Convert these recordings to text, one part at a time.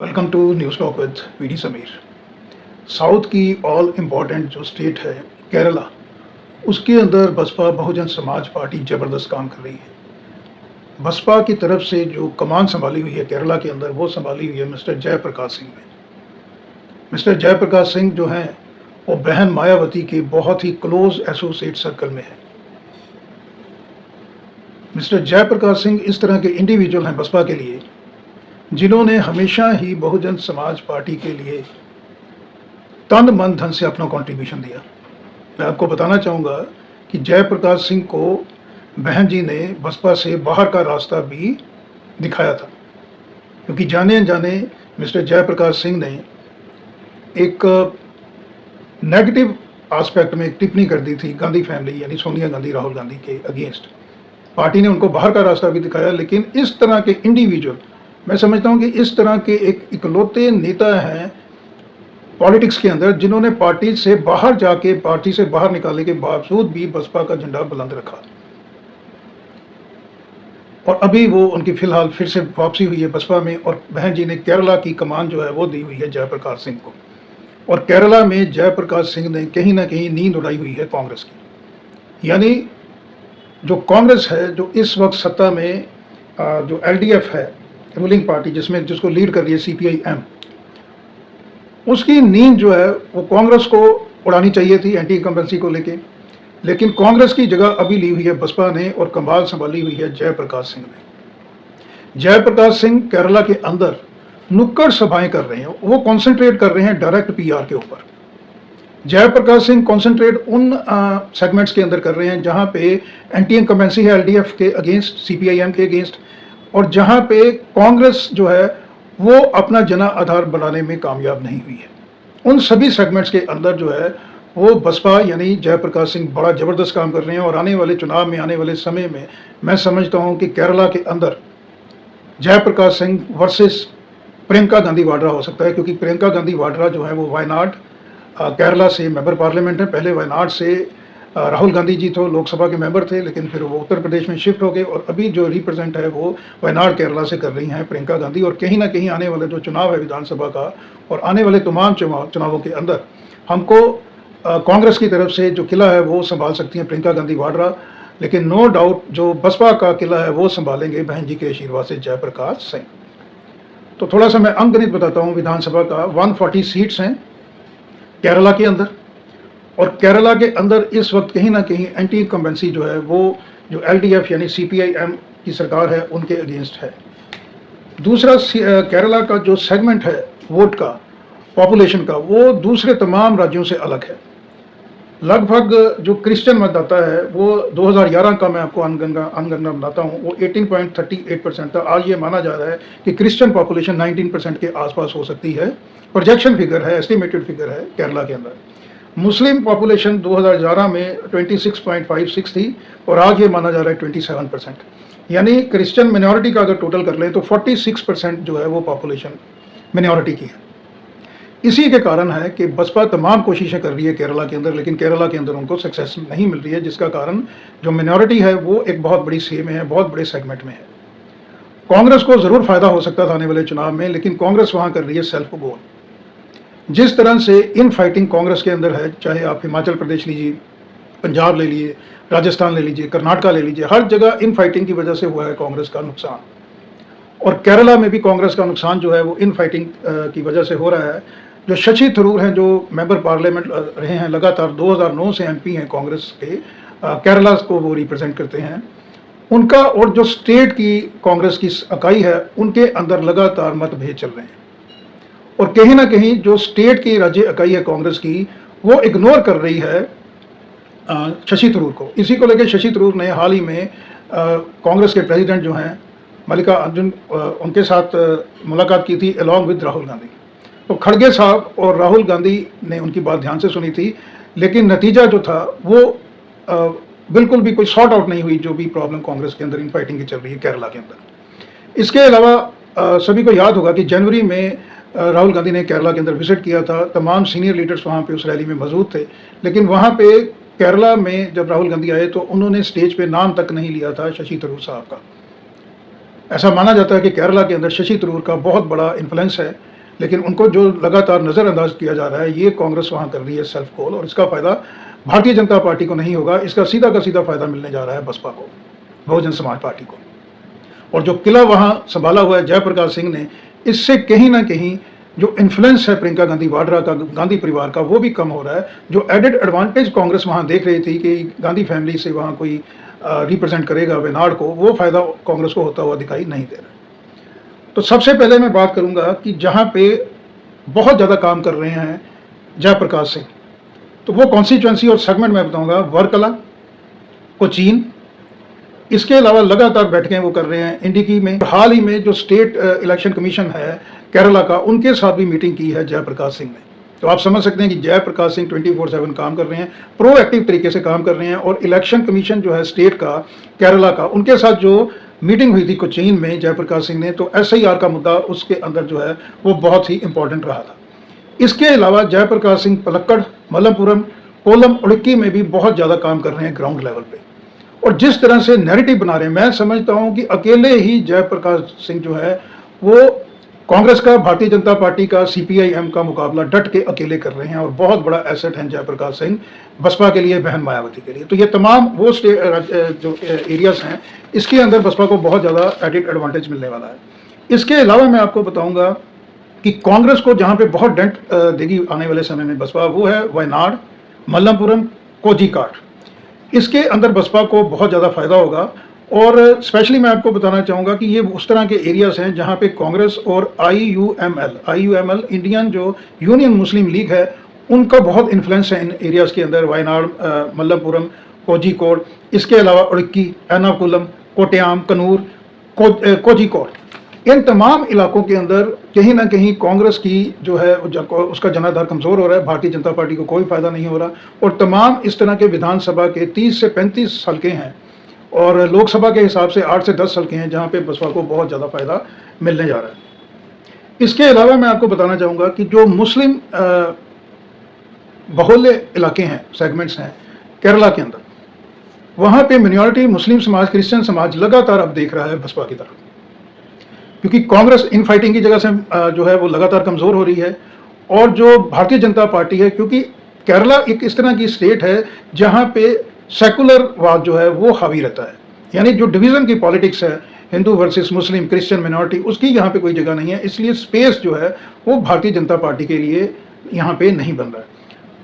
Welcome to news talk with VD Sameer. South की all important जो state है केरला, उसके अंदर बसपा बहुजन समाज पार्टी ज़बरदस्त काम कर रही है। बसपा की तरफ से जो कमान संभाली हुई है केरला के अंदर, वो संभाली हुई है मिस्टर जयप्रकाश सिंह ने। मिस्टर जयप्रकाश सिंह जो हैं वो बहन मायावती के बहुत ही क्लोज एसोसिएट सर्कल में है। मिस्टर जयप्रकाश सिंह इस तरह के इंडिविजुअल हैं बसपा के लिए, जिन्होंने हमेशा ही बहुजन समाज पार्टी के लिए तन मन धन से अपना कंट्रीब्यूशन दिया। मैं आपको बताना चाहूँगा कि जयप्रकाश सिंह को बहन जी ने बसपा से बाहर का रास्ता भी दिखाया था, क्योंकि जाने अनजाने मिस्टर जयप्रकाश सिंह ने एक नेगेटिव एस्पेक्ट में एक टिप्पणी कर दी थी गांधी फैमिली यानी सोनिया गांधी, राहुल गांधी के अगेंस्ट। पार्टी ने उनको बाहर का रास्ता भी दिखाया, लेकिन इस तरह के इंडिविजुअल, मैं समझता हूं कि इस तरह के एक इकलौते नेता हैं पॉलिटिक्स के अंदर जिन्होंने पार्टी से बाहर जाके, पार्टी से बाहर निकालने के बावजूद भी बसपा का झंडा बुलंद रखा। और अभी वो उनकी फिलहाल फिर से वापसी हुई है बसपा में, और बहन जी ने केरला की कमान जो है वो दी हुई है जयप्रकाश सिंह को। और केरला में जयप्रकाश सिंह ने कहीं ना कहीं नींद उड़ाई हुई है कांग्रेस की। यानी जो कांग्रेस है, जो इस वक्त सत्ता में जो एलडीएफ है, रूलिंग पार्टी, जिसको लीड कर रही है सीपीआई-एम, उसकी नींद जो है वो कांग्रेस को उड़ानी चाहिए थी एंटी इनकम्बेंसी को लेके, लेकिन कांग्रेस की जगह अभी ली हुई है बसपा ने और कमाल संभाली हुई है जयप्रकाश सिंह ने। जयप्रकाश सिंह केरला के अंदर नुक्कड़ सभाएं कर रहे हैं, वो कॉन्सेंट्रेट कर रहे हैं डायरेक्ट पीआर के ऊपर। जयप्रकाश सिंह कॉन्सेंट्रेट उन सेगमेंट्स के अंदर कर रहे हैं जहां पे एंटी इनकम्बेंसी है एलडीएफ के अगेंस्ट, सीपीआई-एम के अगेंस्ट, और जहां पे कांग्रेस जो है वो अपना जना आधार बनाने में कामयाब नहीं हुई है। उन सभी सेगमेंट्स के अंदर जो है वो बसपा यानी जयप्रकाश सिंह बड़ा ज़बरदस्त काम कर रहे हैं। और आने वाले चुनाव में, आने वाले समय में मैं समझता हूं कि केरला के अंदर जयप्रकाश सिंह वर्सेस प्रियंका गांधी वाड्रा हो सकता है, क्योंकि प्रियंका गांधी वाड्रा जो है वो वायनाड केरला से मेंबर पार्लियामेंट है। पहले वायनाड से राहुल गांधी जी तो लोकसभा के मेंबर थे, लेकिन फिर वो उत्तर प्रदेश में शिफ्ट हो गए, और अभी जो रिप्रेजेंट है वो वायनाड केरला से कर रही हैं प्रियंका गांधी। और कहीं ना कहीं आने वाले जो चुनाव है विधानसभा का और आने वाले तमाम चुनावों के अंदर हमको कांग्रेस की तरफ से जो किला है वो संभाल सकती हैं प्रियंका गांधी वाड्रा, लेकिन नो डाउट जो बसपा का किला है वो संभालेंगे बहन जी के आशीर्वाद से जयप्रकाश सिंह। तो थोड़ा सा मैं अंकगणित बताता हूँ विधानसभा का। 140 सीट्स हैं केरला के अंदर, और केरला के अंदर इस वक्त कहीं ना कहीं एंटी इनकम्बेंसी जो है वो जो एलडीएफ यानी सीपीआई-एम की सरकार है उनके अगेंस्ट है। दूसरा, केरला का जो सेगमेंट है वोट का, पॉपुलेशन का, वो दूसरे तमाम राज्यों से अलग है। लगभग जो क्रिश्चियन मतदाता है वो 2011 का मैं आपको अनगणना बताता हूँ, वो 18.38% था। आज ये माना जा रहा है कि क्रिश्चियन पॉपुलेशन 19% के आसपास हो सकती है। प्रोजेक्शन फिगर है, एस्टिमेटेड फिगर है केरला के अंदर। मुस्लिम पॉपुलेशन 2011 में 26.56 थी, और आज ये माना जा रहा है 27%। यानी क्रिश्चियन मिनॉरिटी का अगर टोटल कर लें तो 46% जो है वो पॉपुलेशन मिनॉरिटी की है। इसी के कारण है कि बसपा तमाम कोशिशें कर रही है केरला के अंदर, लेकिन केरला के अंदर उनको सक्सेस नहीं मिल रही है, जिसका कारण जो मिनॉरिटी है वो एक बहुत बड़ी सी में है, बहुत बड़े सेगमेंट में है। कांग्रेस को ज़रूर फायदा हो सकता था आने वाले चुनाव में, लेकिन कांग्रेस वहाँ कर रही है सेल्फ गोल। जिस तरह से इन फाइटिंग कांग्रेस के अंदर है, चाहे आप हिमाचल प्रदेश लीजिए, पंजाब ले लीजिए, राजस्थान ले लीजिए, कर्नाटका ले लीजिए, हर जगह इन फाइटिंग की वजह से हुआ है कांग्रेस का नुकसान। और केरला में भी कांग्रेस का नुकसान जो है वो इन फाइटिंग की वजह से हो रहा है। जो शशि थरूर हैं, जो मेंबर पार्लियामेंट रहे हैं लगातार, 2009 से एमपी हैं कांग्रेस के, केरला को वो रिप्रेजेंट करते हैं, उनका और जो स्टेट की कांग्रेस की इकाई है उनके अंदर लगातार मतभेद चल रहे हैं। और कहीं ना कहीं जो स्टेट की राज्य इकाई है कांग्रेस की, वो इग्नोर कर रही है शशि थरूर को। इसी को लेकर शशि थरूर ने हाल ही में कांग्रेस के प्रेसिडेंट जो हैं मल्लिका अर्जुन, उनके साथ मुलाकात की थी अलॉन्ग विद राहुल गांधी। तो खड़गे साहब और राहुल गांधी ने उनकी बात ध्यान से सुनी थी, लेकिन नतीजा जो था वो बिल्कुल भी कोई सॉर्ट आउट नहीं हुई, जो भी प्रॉब्लम कांग्रेस के अंदर इन फाइटिंग की चल रही है केरला के अंदर। इसके अलावा सभी को याद होगा कि जनवरी में राहुल गांधी ने केरला के अंदर विजिट किया था। तमाम सीनियर लीडर्स वहाँ पे उस रैली में मौजूद थे, लेकिन वहाँ पे केरला में जब राहुल गांधी आए तो उन्होंने स्टेज पे नाम तक नहीं लिया था शशि थरूर साहब का। ऐसा माना जाता है कि केरला के अंदर शशि थरूर का बहुत बड़ा इन्फ्लुएंस है, लेकिन उनको जो लगातार नज़रअंदाज किया जा रहा है, ये कांग्रेस वहाँ कर रही है सेल्फ कॉल, और इसका फ़ायदा भारतीय जनता पार्टी को नहीं होगा। इसका सीधा का सीधा फ़ायदा मिलने जा रहा है बसपा को, बहुजन समाज पार्टी को। और जो किला वहाँ संभाला हुआ है जयप्रकाश सिंह ने, इससे कहीं ना कहीं जो इन्फ्लुएंस है प्रियंका गांधी वाड्रा का, गांधी परिवार का, वो भी कम हो रहा है। जो एडेड एडवांटेज कांग्रेस वहाँ देख रही थी कि गांधी फैमिली से वहाँ कोई रिप्रेजेंट करेगा वेनाड को, वो फायदा कांग्रेस को होता हुआ दिखाई नहीं दे रहा। तो सबसे पहले मैं बात करूंगा कि जहाँ पे बहुत ज़्यादा काम कर रहे हैं जयप्रकाश सिंह, तो वो कॉन्स्टिट्यूंसी और सेगमेंट में बताऊंगा। वर्कला, कोचीन, इसके अलावा लगातार बैठकें वो कर रहे हैं इंडिकी में। हाल ही में जो स्टेट इलेक्शन कमीशन है केरला का, उनके साथ भी मीटिंग की है जयप्रकाश सिंह ने। तो आप समझ सकते हैं कि जयप्रकाश सिंह 24/7 काम कर रहे हैं, प्रोएक्टिव तरीके से काम कर रहे हैं। और इलेक्शन कमीशन जो है स्टेट का, केरला का, उनके साथ जो मीटिंग हुई थी कोचीन में जयप्रकाश सिंह ने, तो SIR का मुद्दा उसके अंदर जो है वो बहुत ही इंपॉर्टेंट रहा था। इसके अलावा जयप्रकाश सिंह पलक्कड़, मलप्पुरम, कोल्लम, उडुक्की में भी बहुत ज़्यादा काम कर रहे हैं ग्राउंड लेवल पे। और जिस तरह से नैरेटिव बना रहे हैं, मैं समझता हूं कि अकेले ही जयप्रकाश सिंह जो है वो कांग्रेस का, भारतीय जनता पार्टी का, CPIM का मुकाबला डट के अकेले कर रहे हैं। और बहुत बड़ा एसेट है जयप्रकाश सिंह बसपा के लिए, बहन मायावती के लिए। तो ये तमाम वो जो एरियाज हैं, इसके अंदर बसपा को बहुत ज़्यादा एडिड एडवांटेज मिलने वाला है। इसके अलावा मैं आपको बताऊंगा कि कांग्रेस को जहाँ पे बहुत डेंट देगी आने वाले समय में बसपा, वो है वायनाड, मलप्पुरम, कोझिकोड। इसके अंदर बसपा को बहुत ज़्यादा फायदा होगा। और स्पेशली मैं आपको बताना चाहूँगा कि ये उस तरह के एरियाज हैं जहाँ पे कांग्रेस और IUML इंडियन जो यूनियन मुस्लिम लीग है, उनका बहुत इन्फ्लुएंस है इन एरियाज़ के अंदर। वायनाड, मलप्पुरम, कोझिकोड, इसके अलावा उडुक्की, एर्नाकुलम, कोट्टयम, कन्नूर, कोझिकोड, इन तमाम इलाकों के अंदर कहीं ना कहीं कांग्रेस की जो है उसका जनाधार कमज़ोर हो रहा है। भारतीय जनता पार्टी को कोई फायदा नहीं हो रहा। और तमाम इस तरह के विधानसभा के 30 से 35 हल्के हैं, और लोकसभा के हिसाब से 8 से 10 हल्के हैं जहां पे बसपा को बहुत ज़्यादा फायदा मिलने जा रहा है। इसके अलावा मैं आपको बताना चाहूँगा कि जो मुस्लिम बहुल्य इलाके हैं, सेगमेंट्स हैं केरला के अंदर, वहाँ पे मिनॉरिटी मुस्लिम समाज, क्रिश्चियन समाज लगातार अब देख रहा है बसपा की तरफ, क्योंकि कांग्रेस इन फाइटिंग की जगह से जो है वो लगातार कमज़ोर हो रही है। और जो भारतीय जनता पार्टी है, क्योंकि केरला एक इस तरह की स्टेट है जहाँ पे सेकुलरवाद जो है वो हावी रहता है, यानी जो डिवीज़न की पॉलिटिक्स है, हिंदू वर्सेस मुस्लिम, क्रिश्चियन मिनॉरिटी, उसकी यहाँ पे कोई जगह नहीं है। इसलिए स्पेस जो है वो भारतीय जनता पार्टी के लिए यहाँ पे नहीं बन रहा है।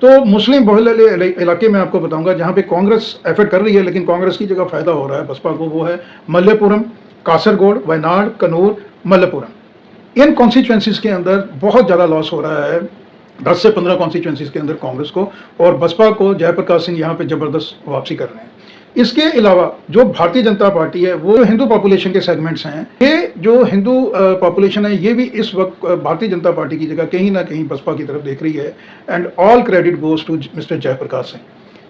तो मुस्लिम बहुल्य इलाके में आपको बताऊंगा जहाँ पे कांग्रेस एफर्ट कर रही है, लेकिन कांग्रेस की जगह फायदा हो रहा है बसपा को, वो है मलप्पुरम, कासरगोड, वायनाड, कन्नूर, मलप्पुरम। इन कॉन्स्टिट्यूंसीज के अंदर बहुत ज़्यादा लॉस हो रहा है, 10 से 15 कॉन्स्टिट्यूंसीज के अंदर कांग्रेस को, और बसपा को जयप्रकाश सिंह यहाँ पे ज़बरदस्त वापसी कर रहे हैं। इसके अलावा जो भारतीय जनता पार्टी है, वो हिंदू पॉपुलेशन के सेगमेंट्स हैं, ये जो हिंदू पॉपुलेशन है, ये भी इस वक्त भारतीय जनता पार्टी की जगह कहीं ना कहीं बसपा की तरफ देख रही है। And all credit goes to mister Jayprakash Singh.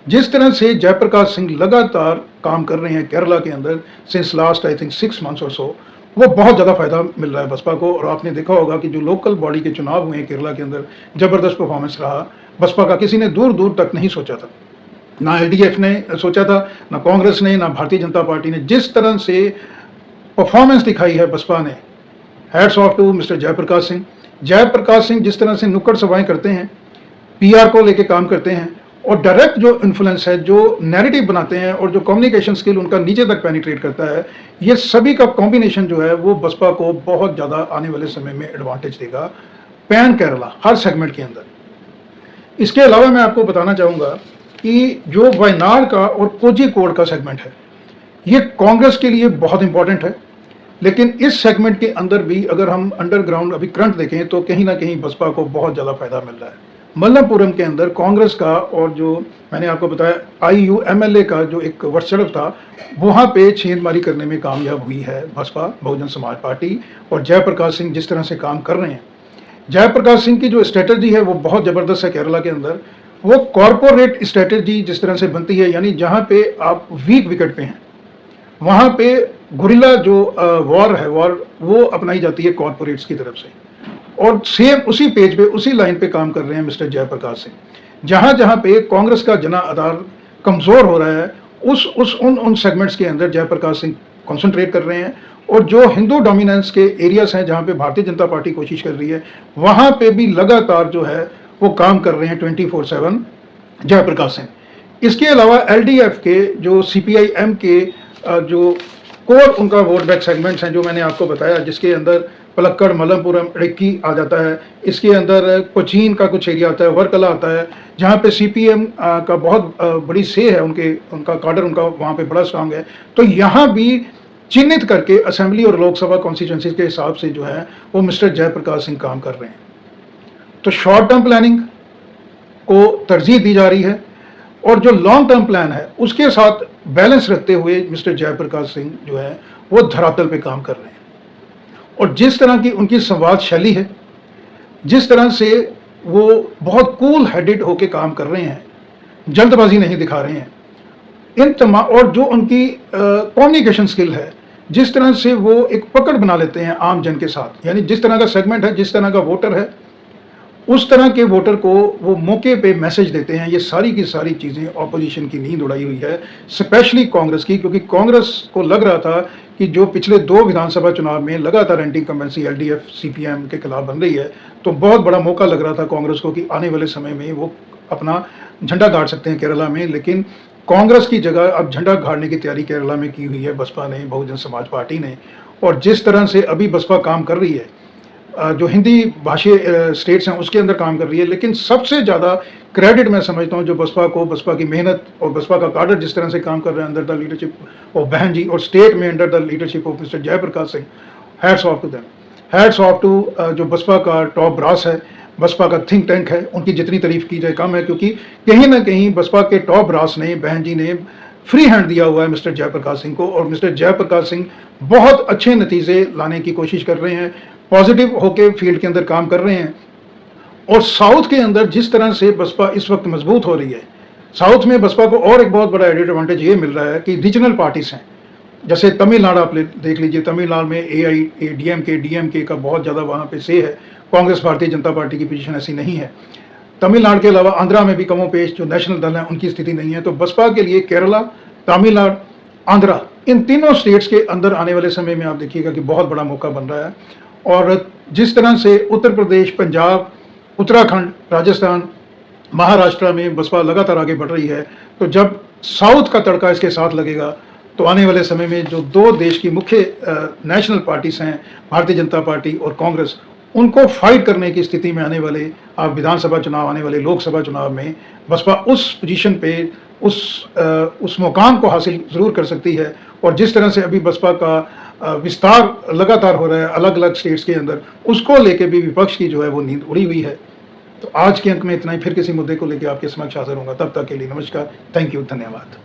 जिस तरह से जयप्रकाश सिंह लगातार काम कर रहे हैं केरला के अंदर since last I think 6 months और सो, वो बहुत ज़्यादा फायदा मिल रहा है बसपा को। और आपने देखा होगा कि जो लोकल बॉडी के चुनाव हुए हैं केरला के अंदर, ज़बरदस्त परफॉर्मेंस रहा बसपा का, किसी ने दूर दूर तक नहीं सोचा था, ना LDF ने सोचा था, ना कांग्रेस ने, ना भारतीय जनता पार्टी ने। जिस तरह से परफॉर्मेंस दिखाई है बसपा ने, hats off to mister Jayprakash Singh. Jayprakash Singh जिस तरह से नुक्कड़ सभाएं करते हैं, PR को लेके काम करते हैं, और डायरेक्ट जो इन्फ्लुएंस है, जो नैरेटिव बनाते हैं, और जो कम्युनिकेशन स्किल उनका नीचे तक पेनिट्रेट करता है, ये सभी का कॉम्बिनेशन जो है वो बसपा को बहुत ज़्यादा आने वाले समय में एडवांटेज देगा पैन केरला हर सेगमेंट के अंदर। इसके अलावा मैं आपको बताना चाहूँगा कि जो वायनाड का और कोझिकोड का सेगमेंट है, ये कांग्रेस के लिए बहुत इंपॉर्टेंट है। लेकिन इस सेगमेंट के अंदर भी अगर हम अंडरग्राउंड अभी करंट देखें, तो कहीं ना कहीं बसपा को बहुत ज़्यादा फायदा मिल रहा है। मलप्पुरम के अंदर कांग्रेस का, और जो मैंने आपको बताया IUMLA का जो एक वर्चस्व था, वहाँ पे छेदमारी करने में कामयाब हुई है बसपा, बहुजन समाज पार्टी। और जयप्रकाश सिंह जिस तरह से काम कर रहे हैं, जयप्रकाश सिंह की जो स्ट्रेटजी है वो बहुत ज़बरदस्त है केरला के अंदर। वो कॉरपोरेट स्ट्रेटजी जिस तरह से बनती है, यानी जहाँ पे आप वीक विकेट पे हैं, वहाँ पे गुरिल्ला जो वॉर है, वो अपनाई जाती है कॉरपोरेट्स की तरफ से। और सेम उसी पेज पे, उसी लाइन पे काम कर रहे हैं मिस्टर जयप्रकाश सिंह। जहाँ जहाँ पे कांग्रेस का जना आधार कमज़ोर हो रहा है, उन सेगमेंट्स के अंदर जयप्रकाश सिंह कॉन्सेंट्रेट कर रहे हैं। और जो हिंदू डोमिनेंस के एरियाज हैं जहाँ पे भारतीय जनता पार्टी कोशिश कर रही है, वहाँ पे भी लगातार जो है वो काम कर रहे हैं 24/7 जयप्रकाश सिंह। इसके अलावा एलडीएफ के जो सीपीआई-एम के जो कोर उनका वोट बैंक सेगमेंट्स हैं, जो मैंने आपको बताया, जिसके अंदर पलक्कड़, मलमपुरम, इडक्की आ जाता है, इसके अंदर कोचीन का कुछ एरिया आता है, वर्कला आता है, जहाँ पे सीपीएम का बहुत बड़ी से है, उनका काडर उनका वहाँ पे बड़ा स्ट्रांग है। तो यहाँ भी चिन्हित करके असेंबली और लोकसभा कॉन्स्टिट्यूंसी के हिसाब से जो है वो मिस्टर जयप्रकाश सिंह काम कर रहे हैं। तो शॉर्ट टर्म प्लानिंग को तरजीह दी जा रही है और जो लॉन्ग टर्म प्लान है उसके साथ बैलेंस रखते हुए मिस्टर जयप्रकाश सिंह जो है वो धरातल पे काम कर रहे हैं। और जिस तरह की उनकी संवाद शैली है, जिस तरह से वो बहुत कूल हेडेड होके काम कर रहे हैं, जल्दबाजी नहीं दिखा रहे हैं, इन तमाम, और जो उनकी कम्युनिकेशन स्किल है, जिस तरह से वो एक पकड़ बना लेते हैं आम जन के साथ, यानी जिस तरह का सेगमेंट है, जिस तरह का वोटर है, उस तरह के वोटर को वो मौके पे मैसेज देते हैं। ये सारी की सारी चीज़ें ऑपोजिशन की नींद उड़ाई हुई है, स्पेशली कांग्रेस की, क्योंकि कांग्रेस को लग रहा था कि जो पिछले 2 विधानसभा चुनाव में लगातार एंटी इंकम्बेंसी एलडीएफ सीपीएम के खिलाफ बन रही है, तो बहुत बड़ा मौका लग रहा था कांग्रेस को कि आने वाले समय में वो अपना झंडा गाड़ सकते हैं केरला में। लेकिन कांग्रेस की जगह अब झंडा गाड़ने की तैयारी केरला में की हुई है बसपा ने, बहुजन समाज पार्टी ने। और जिस तरह से अभी बसपा काम कर रही है, जो हिंदी भाषी स्टेट्स हैं उसके अंदर काम कर रही है, लेकिन सबसे ज़्यादा क्रेडिट मैं समझता हूँ जो बसपा को, बसपा की मेहनत और बसपा का काडर जिस तरह से काम कर रहे हैं अंडर द लीडरशिप ऑफ बहन जी, और स्टेट में under the leadership of mister Jayprakash Singh, hats off to them, hats off to जो बसपा का टॉप ब्रास है, बसपा का थिंक टैंक है, उनकी जितनी तारीफ की जाए कम है, क्योंकि कहीं ना कहीं बसपा के टॉप ब्रास ने, बहन जी ने फ्री हैंड दिया हुआ है मिस्टर जयप्रकाश सिंह को, और मिस्टर जयप्रकाश सिंह बहुत अच्छे नतीजे लाने की कोशिश कर रहे हैं, पॉजिटिव होके फील्ड के अंदर काम कर रहे हैं। और साउथ के अंदर जिस तरह से बसपा इस वक्त मजबूत हो रही है, साउथ में बसपा को और एक बहुत बड़ा एडिड एडवांटेज ये मिल रहा है कि रीजनल पार्टीज हैं, जैसे तमिलनाडु आप देख लीजिए, तमिलनाडु में एआईएडीएमके डीएमके का बहुत ज़्यादा वहाँ पे से है, कांग्रेस भारतीय जनता पार्टी की पोजीशन ऐसी नहीं है। तमिलनाडु के अलावा आंध्रा में भी कमोपेश जो नेशनल दल हैं उनकी स्थिति नहीं है। तो बसपा के लिए केरला, तमिलनाडु, आंध्रा, इन तीनों स्टेट्स के अंदर आने वाले समय में आप देखिएगा कि बहुत बड़ा मौका बन रहा है। और जिस तरह से उत्तर प्रदेश, पंजाब, उत्तराखंड, राजस्थान, महाराष्ट्र में बसपा लगातार आगे बढ़ रही है, तो जब साउथ का तड़का इसके साथ लगेगा तो आने वाले समय में जो 2 देश की मुख्य नेशनल पार्टीज हैं, भारतीय जनता पार्टी और कांग्रेस, उनको फाइट करने की स्थिति में आने वाले आप विधानसभा चुनाव, आने वाले लोकसभा चुनाव में बसपा उस पोजीशन पे, उस मुकाम को हासिल ज़रूर कर सकती है। और जिस तरह से अभी बसपा का विस्तार लगातार हो रहा है अलग अलग स्टेट्स के अंदर, उसको लेके भी विपक्ष की जो है वो नींद उड़ी हुई है। तो आज के अंक में इतना ही, फिर किसी मुद्दे को लेकर आपके समक्ष हाजिर होगा। तब तक के लिए नमस्कार, थैंक यू, धन्यवाद।